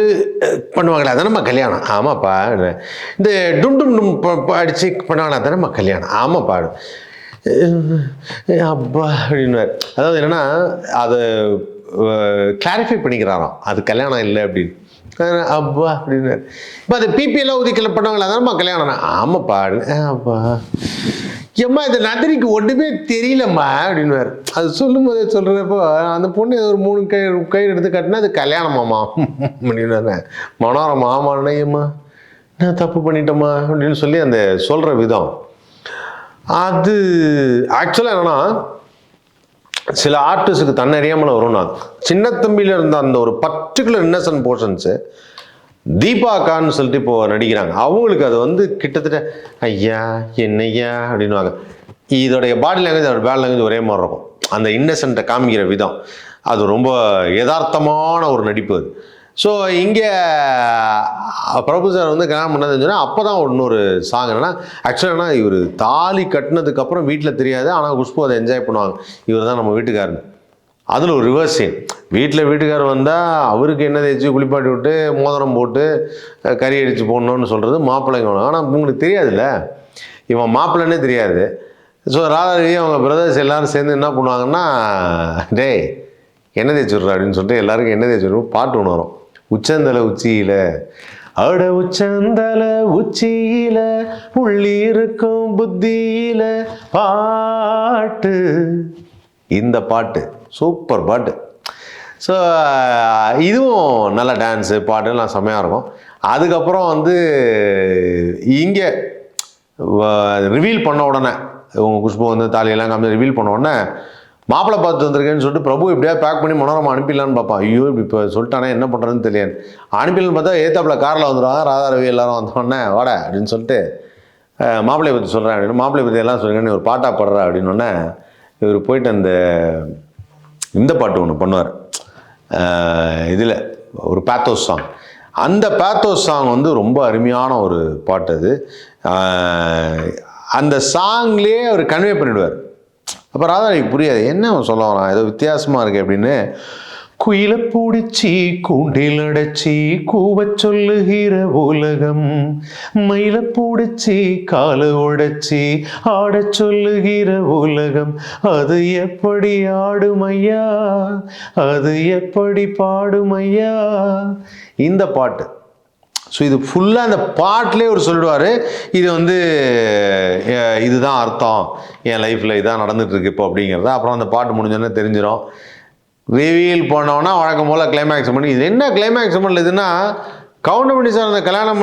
பண்ணுவாங்களே அதானம்மா கல்யாணம்? ஆமாப்பா. இந்த டும் டும் டும் அடித்து பண்ணுவாங்களா அதானம்மா கல்யாணம்? ஆமாப்பா. அப்பா அப்படின்வார். அதாவது என்னென்னா அதை கிளாரிஃபை பண்ணிக்கிறாராம், அது கல்யாணம் இல்லை அப்படின்னு. அப்பா அப்படின்னாரு. இப்போ அது பிபிஎல்லாம் ஊதிக்கல பண்ணுவாங்களா அதானம்மா கல்யாணம்? ஆமாப்பா. அப்பா ஏம்மா இந்த நந்தினிக்கு ஒன்றுமே தெரியலம்மா அப்படின்வார். அது சொல்லும் போதே சொல்கிறப்போ அந்த பொண்ணு ஒரு 3 கயிறு எடுத்து கட்டினா அது கல்யாணமாம்மா அப்படின்னு. மனோரமா ஆமாண்ணேம்மா நான் தப்பு பண்ணிட்டோம்மா அப்படின்னு சொல்லி அந்த சொல்கிற விதம் அது ஆக்சுவலாக என்னன்னா சில ஆர்டிஸ்டுக்கு தன்னறியாமல் வரும்னா சின்ன தம்பியில் இருந்த அந்த ஒரு பர்டிகுலர் இன்னசென்ட் போர்ஷன்ஸு தீபா கான்னு சொல்லிட்டு இப்போ நடிக்கிறாங்க. அவங்களுக்கு அது வந்து கிட்டத்தட்ட ஐயா என்னையா அப்படின்வாங்க. இதோடைய பாடி லாங்குவேஜ் அதோட பேட் லாங்குவேஜ் ஒரே மாதிரி இருக்கும். அந்த இன்னசென்ட்டை காமிக்கிற விதம் அது ரொம்ப யதார்த்தமான ஒரு நடிப்பு அது. ஸோ இங்கே பிரபு சார் வந்து கல்யாணம் பண்ணதுன்னு சொன்னால் அப்போ தான் இன்னொரு சாங் என்னன்னா ஆக்சுவலாக இவர் தாலி கட்டினதுக்கப்புறம் வீட்டில் தெரியாது, ஆனால் குஷ்பு அதை என்ஜாய் பண்ணுவாங்க. இவர் தான் நம்ம வீட்டுக்காரன். அதில் ஒரு ரிவர்ஸ் சீன். வீட்டுக்காரர் வந்தால் அவருக்கு என்ன தேய்ச்சி குளிப்பாட்டி விட்டு மோதிரம் போட்டு கறி அடித்து போடணும்னு சொல்கிறது மாப்பிள்ளைங்க. ஆனால் உங்களுக்கு தெரியாதுல்ல, இவன் மாப்பிள்ளைன்னே தெரியாது. ஸோ ராதாரவி அவங்க பிரதர்ஸ் எல்லோரும் சேர்ந்து என்ன பண்ணுவாங்கன்னா டேய் என்ன தேய்ச்சி விட்றா அப்படின்னு சொல்லிட்டு எல்லாருக்கும் என்ன தேய்ச்சி விட்றோம் பாட்டு ஒன்று வரும். உச்சந்தலை உச்சியில் அட உச்சந்தலை உச்சியில் உள்ளி இருக்கும் புத்தியில் பாட்டு. இந்த பாட்டு சூப்பர் பாட்டு. ஸோ இதுவும் நல்ல டான்ஸு பாட்டுலாம் செம்மையாக இருக்கும். அதுக்கப்புறம் வந்து இங்கே ரிவீல் பண்ண உடனே இவங்க குஷ்பு வந்து தாலியெல்லாம் காமிச்சு ரிவீல் பண்ண உடனே மாப்பிள்ளை பார்த்து வந்திருக்கேன்னு சொல்லிட்டு பிரபு இப்படியா பேக் பண்ணி மனோரமா அனுப்பிடலான்னு பார்ப்பான். ஐயோ இப்போ சொல்லிட்டானே என்ன பண்ணுறதுன்னு தெரியாது. அனுப்பிடலான்னு பார்த்தா ஏத்தாப்பில் காரில் வந்துடுவாங்க. ராதாரவி எல்லாரும் வந்தோடனே வாடா அப்படின்னு சொல்லிட்டு மாப்பிள்ளையை பற்றி சொல்கிறேன் அப்படின்னு. மாப்பிள்ளை பற்றி எல்லாம் சொல்லுங்க, நீ ஒரு பாட்டா பாடுற அப்படின்னோடனே இவர் போயிட்டு அந்த இந்த பாட்டு ஒன்று பண்ணுவார். இதில் ஒரு பேத்தோஸ் சாங். அந்த பேத்தோஸ் சாங் வந்து ரொம்ப அருமையான ஒரு பாட்டு அது. அந்த சாங்லேயே அவர் கன்வே பண்ணிவிடுவார். அப்போ ராதாரவிக்கு புரியாது என்ன அவன் சொல்ல வரான், ஏதோ வித்தியாசமாக இருக்கு அப்படின்னு. குயிலை பிடிச்சி கூண்டில் அடைச்சி கூவ சொல்லுகிற உலகம், மயிலை பிடிச்சி காலை உடைச்சி ஆட சொல்லுகிற உலகம், அது எப்படி ஆடுமையா அது எப்படி பாடுமையா. இந்த பாட்டு. ஸோ இது ஃபுல்லாக அந்த பாட்டிலே ஒரு சொல்லிடுவார், இது வந்து இதுதான் அர்த்தம், என் லைஃப்பில் இதான் நடந்துகிட்ருக்கு இப்போ அப்படிங்கிறத. அப்புறம் அந்த பாட்டு முடிஞ்சோன்னே தெரிஞ்சிடும். ரிவீல் பண்ணோன்னா வழக்கம் போல் கிளைமேக்ஸ் பண்ணி, இது என்ன கிளைமேக்ஸ் பண்ணல இதுன்னா கவுண்டமணி சார் அந்த கல்யாணம்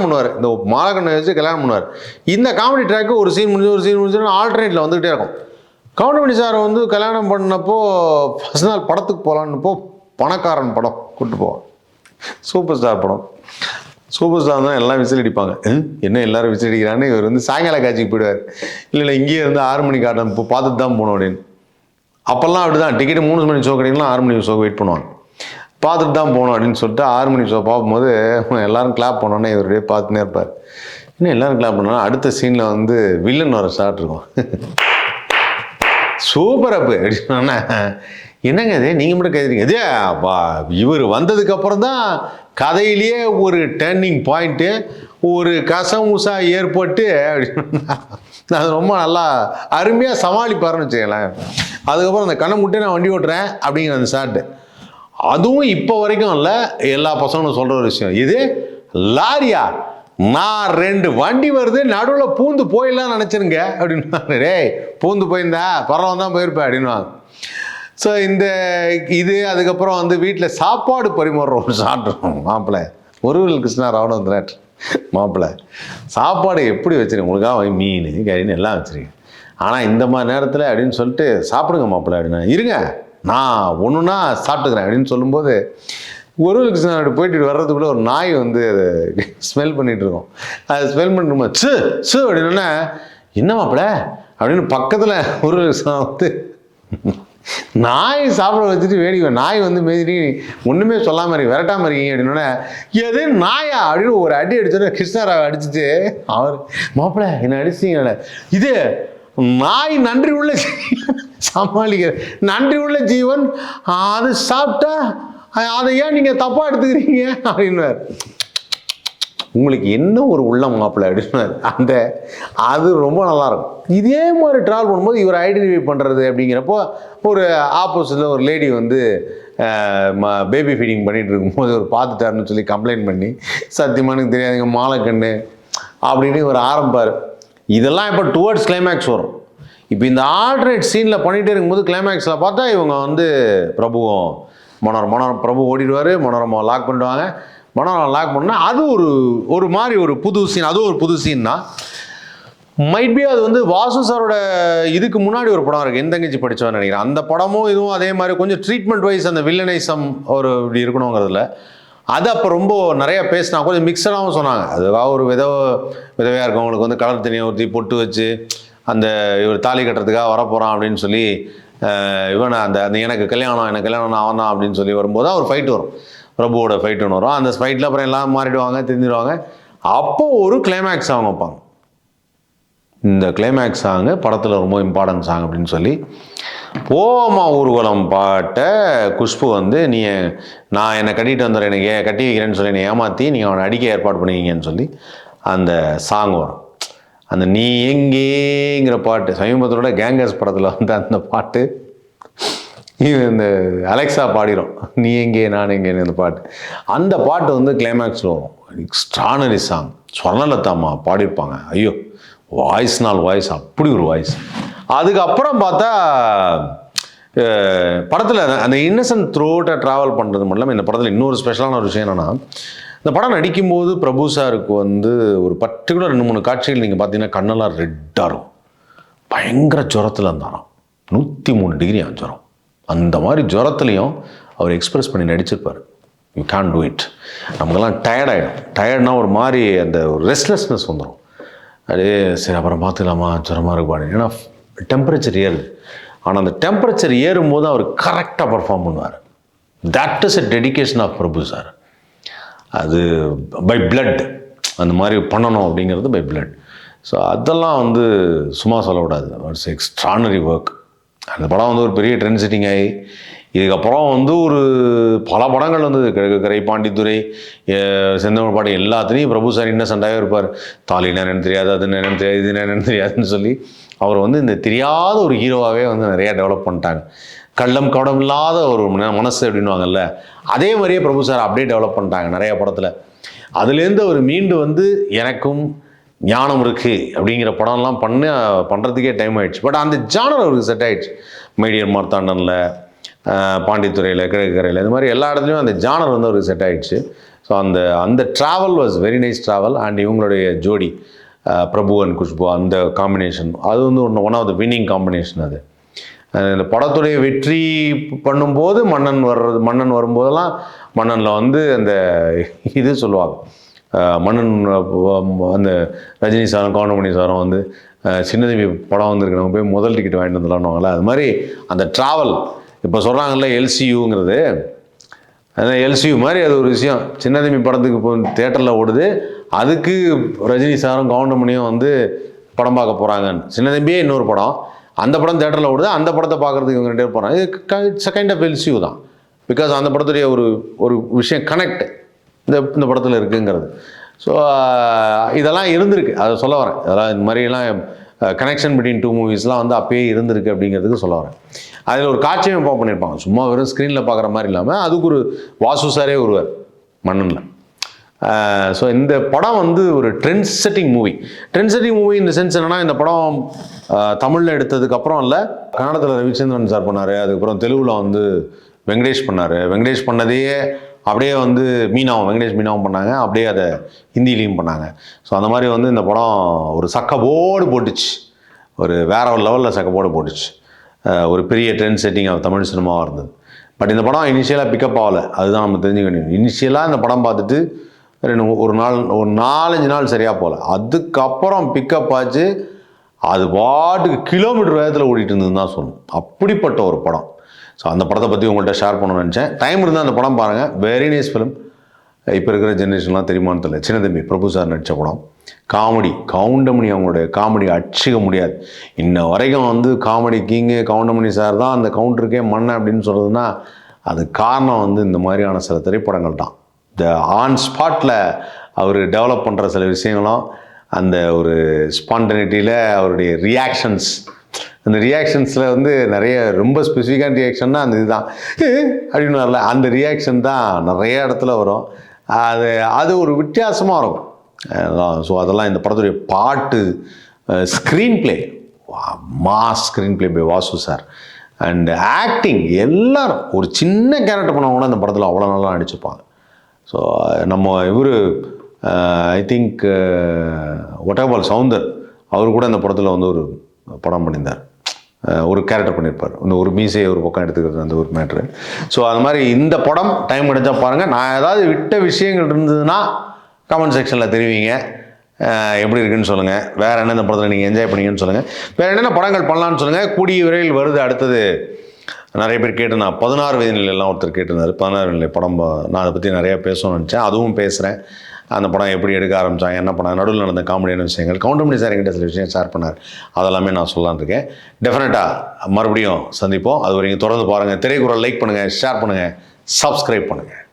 பண்ணுவார். இந்த மாலக்கண்ணை வச்சு கல்யாணம் பண்ணுவார். இந்த காமெடி ட்ராக்கு ஒரு சீன் முடிஞ்சோன்னா ஆல்டர்னேட்டில் வந்துகிட்டே இருக்கும். கவுண்டமணி சார் வந்து கல்யாணம் பண்ணப்போ ஃபஸ்ட் நாள் படத்துக்கு போகலான்னப்போ பணக்காரன் படம் கூப்பிட்டு போவான். சூப்பர் ஸ்டார் படம். சூப்பர் ஸ்டார் தான் எல்லாம் விசில் அடிப்பாங்க. என்ன எல்லாரும் விசில் அடிக்கிறான்னு இவர் வந்து சாயங்கால காட்சிக்கு போயிடுவார். இல்லை இங்கேயே இருந்து 6 மணி காட்டம் இப்போ பார்த்துட்டு தான் போகணும் அப்படின்னு. அப்போல்லாம் அப்படி தான் டிக்கெட்டு 3 மணி ஷோ கிடைக்கலாம், 6 மணி ஷோக்கு வெயிட் பண்ணுவாங்க. பார்த்துட்டு தான் போகணும் அப்படின்னு சொல்லிட்டு 6 மணி ஷோ பார்க்கும்போது எல்லோரும் கிளாப் பண்ணோன்னே இவருடைய பார்த்துன்னே இருப்பார். இன்னும் எல்லோரும் கிளாப் பண்ணோன்னா அடுத்த சீனில் வந்து வில்லன் வர ஸ்டார்ட் இருக்கும். சூப்பர் அப்பு அப்படின்னா என்னங்க இது நீங்கள் மட்டும் கேட்குறீங்க, இதே இவர் வந்ததுக்கப்புறம் தான் கதையிலேயே ஒரு டேர்னிங் பாயிண்ட்டு, ஒரு கசமுசா ஏற்பட்டு அப்படின்னா அது ரொம்ப நல்லா அருமையாக சமாளிப்பாருன்னு வச்சுக்கங்களேன். அதுக்கப்புறம் அந்த கண்ணை முட்டே நான் வண்டி ஓட்டுறேன் அப்படிங்கிற அந்த ஷாட்டு, அதுவும் இப்போ வரைக்கும் இல்லை, எல்லா பசங்களும் சொல்கிற ஒரு விஷயம். இது லாரியா, நான் 2 வண்டி வருது நடுவில் பூந்து போயிடலாம் நினச்சிருங்க அப்படின்னு. டேய் பூந்து போயிருந்தா பரவாயில்ல தான் போயிருப்பேன் அப்படின்வாங்க. ஸோ இது அதுக்கப்புறம் வந்து வீட்டில் சாப்பாடு பரிமாறுற ஒரு சாப்பிட்றோம். மாப்பிள்ளை முருகல் கிருஷ்ணராவன் வந்துடாட் மாப்பிள்ளை சாப்பாடு எப்படி வச்சுருங்க, உங்களுக்காக மீன் கறின்னு எல்லாம் வச்சுருக்கேன், ஆனால் இந்த மாதிரி நேரத்தில் அப்படின்னு சொல்லிட்டு சாப்பிடுங்க மாப்பிள்ளை அப்படின்னா, இருங்க நான் ஒன்றுனா சாப்பிட்டுக்கிறேன் அப்படின்னு சொல்லும்போது முருகல் கிருஷ்ணன் போயிட்டு வர்றதுக்குள்ளே ஒரு நாய் வந்து அதை ஸ்மெல் பண்ணிகிட்டு இருக்கோம். அதை ஸ்மெல் பண்ணிட்டு சு அப்படின்னா என்ன மாப்பிள்ளை அப்படின்னு பக்கத்தில் முருகல் கிருஷ்ணன் வந்து நாய் சாப்பிட வச்சுட்டு வேடிக்கை, நாய் வந்து மேதிரி ஒன்றுமே சொல்லாமல் இருக்கீங்க விரட்டாமல் இருக்கீங்க அப்படின்னோடனே எது நாயா அப்படின்னு ஒரு அடி அடிச்சோன்னே கிருஷ்ணராவை அடிச்சுட்டு அவர் மாப்பிள்ளை என்ன அடிச்சிங்க, இது நாய் நன்றி உள்ள சமாளிக்கிற நன்றி உள்ள ஜீவன், அது சாப்பிட்டா அதை ஏன் நீங்கள் தப்பாக எடுத்துக்கிறீங்க அப்படின்வார். உங்களுக்கு என்ன ஒரு உள்ளம் மாப்பிள்ளை அப்படின்னாரு. அது ரொம்ப நல்லாயிருக்கும். இதே மாதிரி ட்ராவல் பண்ணும்போது இவர் ஐடென்டிஃபை பண்ணுறது அப்படிங்கிறப்போ ஒரு ஆப்போசிட்டில் ஒரு லேடி வந்து பேபி ஃபீடிங் பண்ணிகிட்டு இருக்கும்போது ஒரு பார்த்துட்டாருன்னு சொல்லி கம்ப்ளைண்ட் பண்ணி சத்தியமானுக்கு தெரியாதுங்க மாலக்கண்ணு அப்படின்னு இவர் ஆரம்பிப்பார். இதெல்லாம் இப்போ டுவர்ட்ஸ் கிளைமேக்ஸ் வரும். இப்போ இந்த ஆல்டர்னேட் சீனில் பண்ணிகிட்டே இருக்கும்போது கிளைமேக்ஸில் பார்த்தா இவங்க வந்து பிரபுவும் பிரபு ஓடிடுவார், மனோரமா லாக் பண்ணிடுவாங்க. மனோரமா லாக் பண்ணால் அது ஒரு மாதிரி ஒரு புது சீன். அதுவும் ஒரு புது சீன் தான். மைட் பி அது வந்து வாசு சாரோட இதுக்கு முன்னாடி ஒரு படம் இருக்குது, என் தங்கச்சி படித்தவன் நினைக்கிறேன். அந்த படமும் இதுவும் அதே மாதிரி கொஞ்சம் ட்ரீட்மெண்ட் வைஸ் அந்த வில்லனைசம் ஒரு இப்படி இருக்கணுங்கிறதுல அது அப்போ ரொம்ப நிறையா பேசினா, கொஞ்சம் மிக்சடாகவும் சொன்னாங்க. அதுவாக ஒரு விதவையாக இருக்கவங்களுக்கு வந்து கலர் தனியாக ஊற்றி பொட்டு வச்சு அந்த இவர் தாலி கட்டுறதுக்காக வரப்போகிறான் அப்படின்னு சொல்லி இவனை அந்த எனக்கு கல்யாணம் அவன் தான் அப்படின்னு சொல்லி வரும்போது தான் ஒரு ஃபைட் வரும், பிரபுவோட ஃபைட் ஒன்று வரும். அந்த ஃபைட்டில் அப்புறம் எல்லாம் மாறிடுவாங்க, தெரிஞ்சிடுவாங்க. அப்போ ஒரு கிளைமேக்ஸ் சாங் வைப்பாங்க. இந்த கிளைமேக்ஸ் சாங்கு படத்தில் ரொம்ப இம்பார்ட்டன்ட் சாங் அப்படின்னு சொல்லி போமா ஊர்வலம் பாட்டை குஷ்பு வந்து நான் என்னை கட்டிட்டு வந்துடுறேன், எனக்கு கட்டி வைக்கிறேன்னு சொல்லி என்னை ஏமாற்றி நீங்கள் அவனை அடிக்க ஏற்பாடு பண்ணிக்கிங்கன்னு சொல்லி அந்த சாங் வரும். அந்த நீ எங்கேங்கிற பாட்டு சமீபத்தோட கேங்கர்ஸ் படத்தில் வந்து அந்த பாட்டு இந்த அலெக்ஸா பாடிடும், நீ எங்கே நான் எங்கேன்னு அந்த பாட்டு. அந்த பாட்டு வந்து கிளைமேக்ஸில் வரும். Extraordinary song. ஸ்வர்ணலதாம்மா பாடியிருப்பாங்க. ஐயோ, வாய்ஸ் அப்படி ஒரு வாய்ஸ். அதுக்கப்புறம் பார்த்தா படத்தில் அந்த இன்னசென்ட் த்ரோட்டை ட்ராவல் பண்ணுறது மட்டும் இல்லாமல் இந்த படத்தில் இன்னொரு ஸ்பெஷலான ஒரு விஷயம் என்னென்னா, இந்த படம் நடிக்கும்போது பிரபு சாருக்கு வந்து ஒரு பர்டிகுலர் 2-3 காட்சிகள் நீங்கள் பார்த்தீங்கன்னா கண்ணெல்லாம் ரெட்டாக இருக்கும். பயங்கர ஜுரத்தில் இருந்தாராம். 103 டிகிரி ஜுரம். அந்த மாதிரி ஜுரத்துலையும் அவர் எக்ஸ்பிரஸ் பண்ணி நடிச்சிருப்பார். You can do it. நமக்கெல்லாம் டயர்ட்னா ஒரு மாதிரி அந்த ஒரு ரெஸ்ட்லெஸ்னஸ் வந்துடும். அப்படியே சரி அப்புறம் பார்த்துக்கலாமா, ஜுரமாக இருக்குப்பாடு. ஏன்னா டெம்பரேச்சர் ஏறுது. ஆனால் அந்த டெம்பரேச்சர் ஏறும்போது அவர் கரெக்டாக பர்ஃபார்ம் பண்ணுவார். That is a dedication of Prabhu sir. அது பை பிளட் அந்த மாதிரி பண்ணணும் அப்படிங்கிறது பை பிளட். ஸோ அதெல்லாம் வந்து சும்மா சொல்லக்கூடாது. It's extraordinary work. அந்த படம் வந்து ஒரு பெரிய ட்ரெண்ட் செட்டிங் ஆகி இதுக்கப்புறம் வந்து ஒரு பல படங்கள் வந்து கிழக்கு கரை, பாண்டித்துறை, செந்தமிழ் பாட்டு எல்லாத்துலேயும் பிரபு சார் இன்னசென்ட்டாகவே இருப்பார். தாலினா என்னன்னு தெரியாது, அது என்னன்னு தெரியாது, இது என்னன்னு தெரியாதுன்னு சொல்லி அவர் வந்து இந்த தெரியாத ஒரு ஹீரோவாகவே வந்து நிறையா டெவலப் பண்ணிட்டாங்க. கள்ளம் கவடம் இல்லாத ஒரு மனசு அப்படின்வாங்கல்ல, அதே மாதிரியே பிரபு சார் அப்படியே டெவலப் பண்ணிட்டாங்க நிறையா படத்தில். அதுலேருந்து அவர் மீண்டு வந்து எனக்கும் ஞானம் இருக்குது அப்படிங்கிற படம்லாம் பண்ணுறதுக்கே டைம் ஆகிடுச்சு. பட் அந்த ஜானர் அவருக்கு செட் ஆகிடுச்சு. மைடியர் மார்த்தாண்டனில், பாண்டித்துறையில், கிழக்கரையில், இது மாதிரி எல்லா இடத்துலையும் அந்த ஜானர் வந்து அவருக்கு செட் ஆகிடுச்சு. ஸோ அந்த travel was very nice travel. And இவங்களுடைய ஜோடி பிரபு அண்ட் குஷ்பு அந்த காம்பினேஷன் அது வந்து one of the winning combination. அது இந்த படத்துடைய வெற்றி பண்ணும்போது மன்னன் வரும்போதெல்லாம் மன்னனில் வந்து அந்த இது சொல்லுவாங்க, மன்னன் அந்த ரஜினி சாரும் கவுண்டமணி சாரும் வந்து சின்னதம்பி படம் வந்துருக்கு, நம்ம போய் முதல் டிக்கெட் வாங்கிட்டு வந்துடலாம்னுவாங்களே, அது மாதிரி அந்த ட்ராவல். இப்போ சொல்கிறாங்கல்ல எல்சியூங்கிறது, அதான் எல்சியூ மாதிரி அது ஒரு விஷயம். சின்னதம்பி படத்துக்கு இப்போ தேட்டரில் ஓடுது, அதுக்கு ரஜினி சாரும் கவுண்டமணியும் வந்து படம் பார்க்க போகிறாங்கன்னு. சின்னதம்பியே இன்னொரு படம், அந்த படம் தேட்டரில் ஓடுது, அந்த படத்தை பார்க்குறதுக்கு இவங்க 2 பேர் போகிறாங்க. இது it's a kind of LCU தான். பிகாஸ் அந்த படத்துடைய ஒரு விஷயம் கனெக்ட் இந்த படத்தில் இருக்குங்கிறது. ஸோ இதெல்லாம் இருந்திருக்கு, அதை சொல்ல வரேன். அதெல்லாம் இந்த மாதிரிலாம் கனெக்ஷன் பிட்வீன் 2 மூவிஸ்லாம் வந்து அப்பயே இருந்திருக்கு அப்படிங்கிறதுக்கு சொல்ல வரேன். அதில் ஒரு காட்சியும் பண்ணியிருப்பாங்க, சும்மா வெறும் ஸ்க்ரீனில் பார்க்குற மாதிரி இல்லாமல் அதுக்கு ஒரு வாசு சாரே வருவார் மன்னனில். ஸோ இந்த படம் வந்து ஒரு ட்ரெண்ட் செட்டிங் மூவி இந்த சென்ஸ் என்னென்னா, இந்த படம் தமிழில் எடுத்ததுக்கப்புறம் இல்லை, கன்னடத்தில் ரவிச்சந்திரன் சார் பண்ணார், அதுக்கப்புறம் தெலுங்கில் வந்து வெங்கடேஷ் பண்ணார். வெங்கடேஷ் பண்ணதையே அப்படியே வந்து வெங்கடேஷ் மீனாவும் பண்ணாங்க, அப்படியே அதை ஹிந்திலையும் பண்ணாங்க. ஸோ அந்த மாதிரி வந்து இந்த படம் ஒரு சக்கப்போடு போட்டுச்சு, ஒரு வேற ஒரு லெவலில் சக்கப்போடு போட்டுச்சு. ஒரு பெரிய ட்ரெண்ட் செட்டிங் ஆஃப் தமிழ் சினிமாவாக இருந்தது. பட் இந்த படம் இனிஷியலாக பிக்கப் ஆகலை, அதுதான் நம்ம தெரிஞ்சுக்க வேண்டியது. இனிஷியலாக இந்த படம் பார்த்துட்டு ஒரு 4-5 நாள் சரியாக போகல, அதுக்கப்புறம் பிக்கப் ஆச்சு. அது பாட்டுக்கு கிலோமீட்டர் வேகத்தில் ஓடிட்டு இருந்ததுன்னு தான் சொல்லணும். அப்படிப்பட்ட ஒரு படம். ஸோ அந்த படத்தை பற்றி உங்கள்கிட்ட ஷேர் பண்ணணும்னு நினச்சேன். டைம் இருந்தால் அந்த படம் பாருங்கள், வெரி நைஸ் ஃபிலிம். இப்போ இருக்கிற ஜென்ரேஷன்லாம் தெரியுமான்னு தெரியல. சின்னதம்பி பிரபு சார் நடித்த படம். காமெடி, கவுண்டமணி அவங்களுடைய காமெடி அடிச்சிக்க முடியாது. இன்ன வரைக்கும் வந்து காமெடி கிங்கு கவுண்டமணி சார் தான், அந்த கவுண்டருக்கே மண்ணை அப்படின்னு சொல்கிறதுனா அது காரணம் வந்து இந்த மாதிரியான சில திரைப்படங்கள் தான். இந்த ஆன் ஸ்பாட்டில் அவர் டெவலப் பண்ணுற சில விஷயங்களும், அந்த ஒரு ஸ்பான்டனிட்டியில் அவருடைய ரியாக்ஷன்ஸ், அந்த ரியாக்ஷன்ஸில் வந்து நிறைய ரொம்ப ஸ்பெசிஃபிக்கான ரியாக்ஷன்னா அந்த இதுதான் அப்படின்னு வரல, அந்த ரியாக்ஷன் தான் நிறைய இடத்துல வரும். அது ஒரு வித்தியாசமாக இருக்கும். ஸோ அதெல்லாம் இந்த படத்துடைய பாட்டு screenplay, mass screenplay by Vasu sir. And acting எல்லாரும் ஒரு சின்ன கேரக்டர் பண்ணவங்க கூட அந்த படத்தில் அவ்வளோ நல்லா நடிச்சிருப்பாங்க. ஸோ நம்ம இவர் ஐ திங்க் ஒட்டபால் சவுந்தர் அவர் கூட இந்த படத்தில் வந்து ஒரு படம் பண்ணியிருந்தார், ஒரு கேரக்டர் பண்ணியிருப்பார், இன்னும் ஒரு மீசையை ஒரு பக்கம் எடுத்துக்கிறது அந்த ஒரு மேட்ரு. ஸோ அது மாதிரி இந்த படம் டைம் கிடைச்சா பாருங்கள். நான் ஏதாவது விட்ட விஷயங்கள் இருந்ததுன்னா கமெண்ட் செக்ஷனில் தெரிவிங்க, எப்படி இருக்குன்னு சொல்லுங்கள். வேறு என்ன இந்த படத்தில் நீங்கள் என்ஜாய் பண்ணீங்கன்னு சொல்லுங்கள். வேறு என்னென்ன படங்கள் பண்ணலான்னு சொல்லுங்கள். கூடிய விரைவில் வருது. அடுத்தது நிறைய பேர் கேட்டிருந்தேன், 16 வயது நிலையெல்லாம் ஒருத்தர் கேட்டிருந்தார். 16 நிலை படம் நான் அதை பற்றி நிறையா பேசணும்னு நினச்சேன், அதுவும் பேசுகிறேன். அந்த படம் எப்படி எடுக்க ஆரம்பித்தாங்க, என்ன படம், நடுவில் நடந்த காமெடியான விஷயங்கள், கவுண்டமணி சார் என்கிட்ட சில விஷயம் ஷேர் பண்ணார், அதெல்லாமே நான் சொல்லலான்னு இருக்கேன். டெஃபினட்டாக மறுபடியும் சந்திப்போம். அது வரைக்கும் தொடர்ந்து பாருங்கள். திரைக்குறள் லைக் பண்ணுங்கள், ஷேர் பண்ணுங்கள், சப்ஸ்கிரைப் பண்ணுங்கள்.